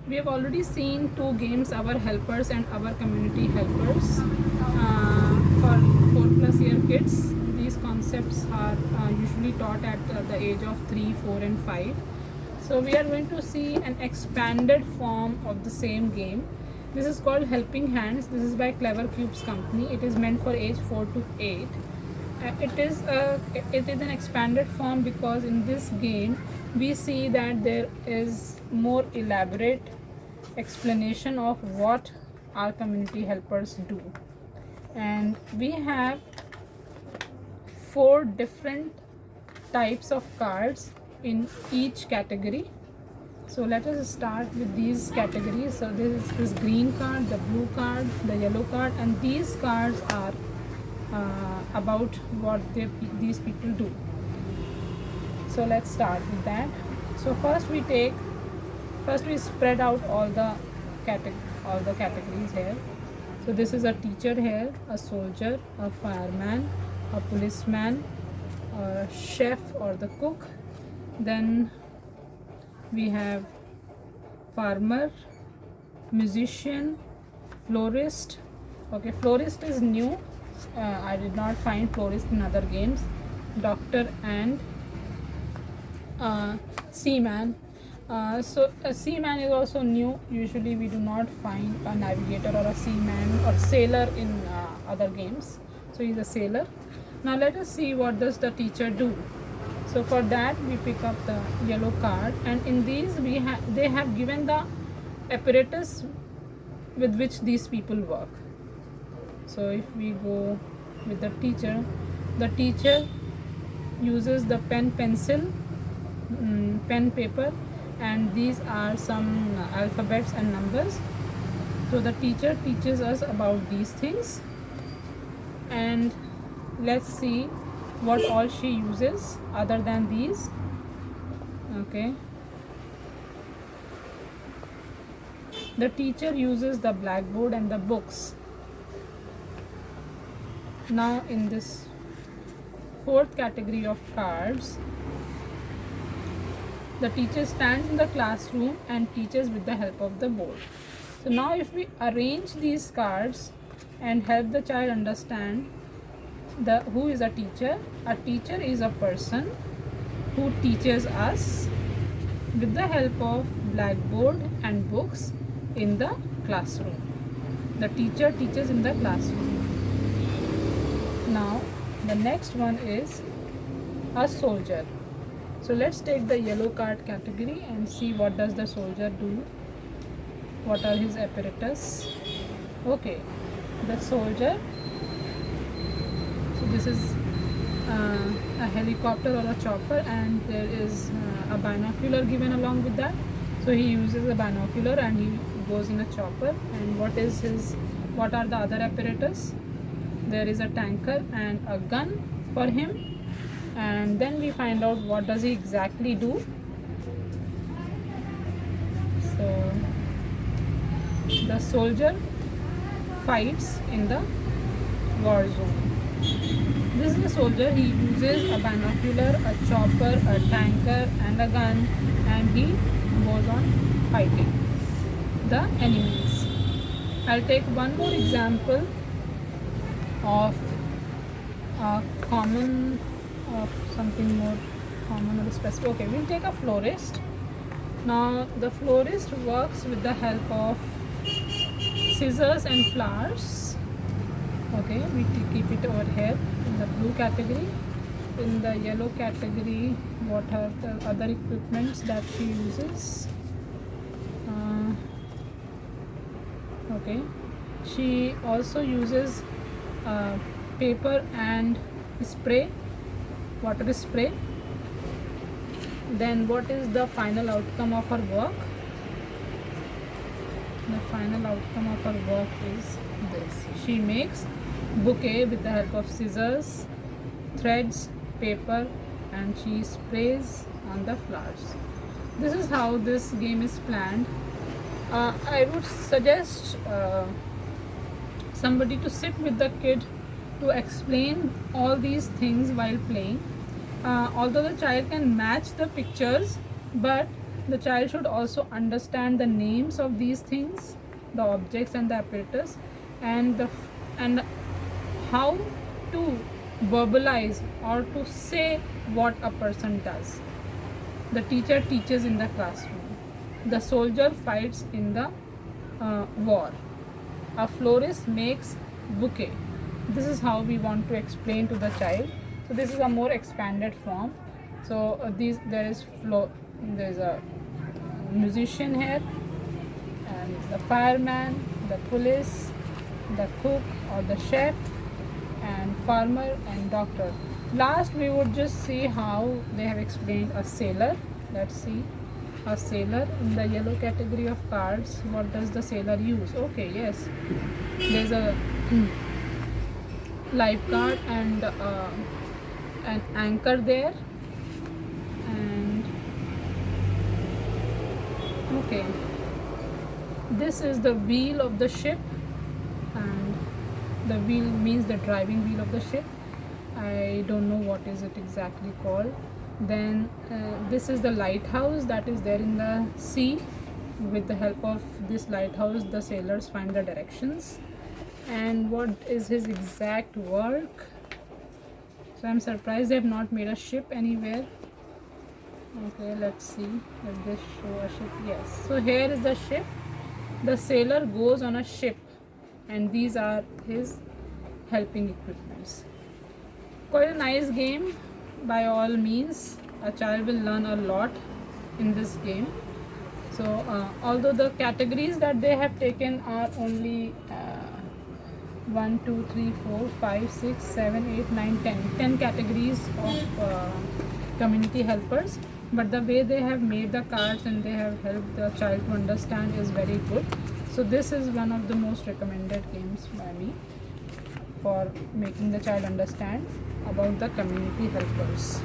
we have already seen two games, Our Helpers and Our Community Helpers. For 4+ year kids, these concepts are usually taught at the age of 3, 4 and 5. So we are going to see an expanded form of the same game. This is called Helping Hands. This is by Clever Cubes company. It is meant for age 4 to 8. It is an expanded form because in this game we see that there is more elaborate explanation of what our community helpers do, and we have 4 different types of cards in each category. So let us start with these categories. So this is this green card, the blue card, the yellow card, and these cards are about what these people do. So let's start with that. So first we spread out all the categories here. So this is a teacher here, a soldier, a fireman, a policeman, a chef or the cook. Then we have farmer, musician, florist. Okay, florist is new. I did not find florist in other games. Doctor and seaman. So a seaman is also new. Usually we do not find a navigator or a seaman or sailor in other games. So he's a sailor. Now let us see what does the teacher do. So for that we pick up the yellow card, and in these they have given the apparatus with which these people work. So if we go with the teacher uses the pen, pencil, pen, paper, and these are some alphabets and numbers. So the teacher teaches us about these things, and let's see what all she uses other than these. Okay, the teacher uses the blackboard and the books. Now in this 4th category of cards, the teacher stands in the classroom and teaches with the help of the board. So now if we arrange these cards and help the child understand who is a teacher is a person who teaches us with the help of blackboard and books in the classroom. The teacher teaches in the classroom. Now the next one is a soldier. So let's take the yellow card category and see what does the soldier do, what are his apparatus. Okay, the soldier, so this is a helicopter or a chopper, and there is a binocular given along with that. So he uses a binocular and he goes in a chopper. And what are the other apparatus? There is a tanker and a gun for him. And then we find out what does he exactly do. So the soldier fights in the war zone. This is a soldier. He uses a binocular, a chopper, a tanker and a gun, and he goes on fighting the enemies. I'll take one more example of a common, of something more common or specific. Okay, we'll take a florist. Now the florist works with the help of scissors and flowers. Okay, we keep it over here in the blue category. In the yellow category, what are the other equipments that she uses? Okay, she also uses paper and spray, water spray. Then what is the final outcome of her work? The final outcome of her work is this. She makes bouquet with the help of scissors, threads, paper, and she sprays on the flowers. This is how this game is planned. I would suggest somebody to sit with the kid to explain all these things while playing. Although the child can match the pictures, but The child should also understand the names of these things, the objects and the apparatus, and and how to verbalize or to say what a person does. The teacher teaches in the classroom. The soldier fights in the war. A florist makes bouquet. This is how we want to explain to the child. So this is a more expanded form. So there is a musician here, and the fireman, the police, the cook or the chef, and farmer and doctor. Last we would just see how they have explained a sailor. Let's see a sailor in the yellow category of cards. What does the sailor use? Okay, yes, there's a lifeguard and an anchor there, and okay, this is the wheel of the ship, and the wheel means the driving wheel of the ship. I don't know what is it exactly called. Then this is the lighthouse that is there in the sea. With the help of this lighthouse, the sailors find the directions. And what is his exact work? So I'm surprised they have not made a ship anywhere. Okay, let's see if this show a ship. Yes, so here is the ship. The sailor goes on a ship, and these are his helping equipments. Quite a nice game. By all means, a child will learn a lot in this game. So although the categories that they have taken are only 1 2 3 4 5 6 7 8 9 10 categories of community helpers, but the way they have made the cards and they have helped the child to understand is very good. So this is one of the most recommended games by me for making the child understand about the community helpers.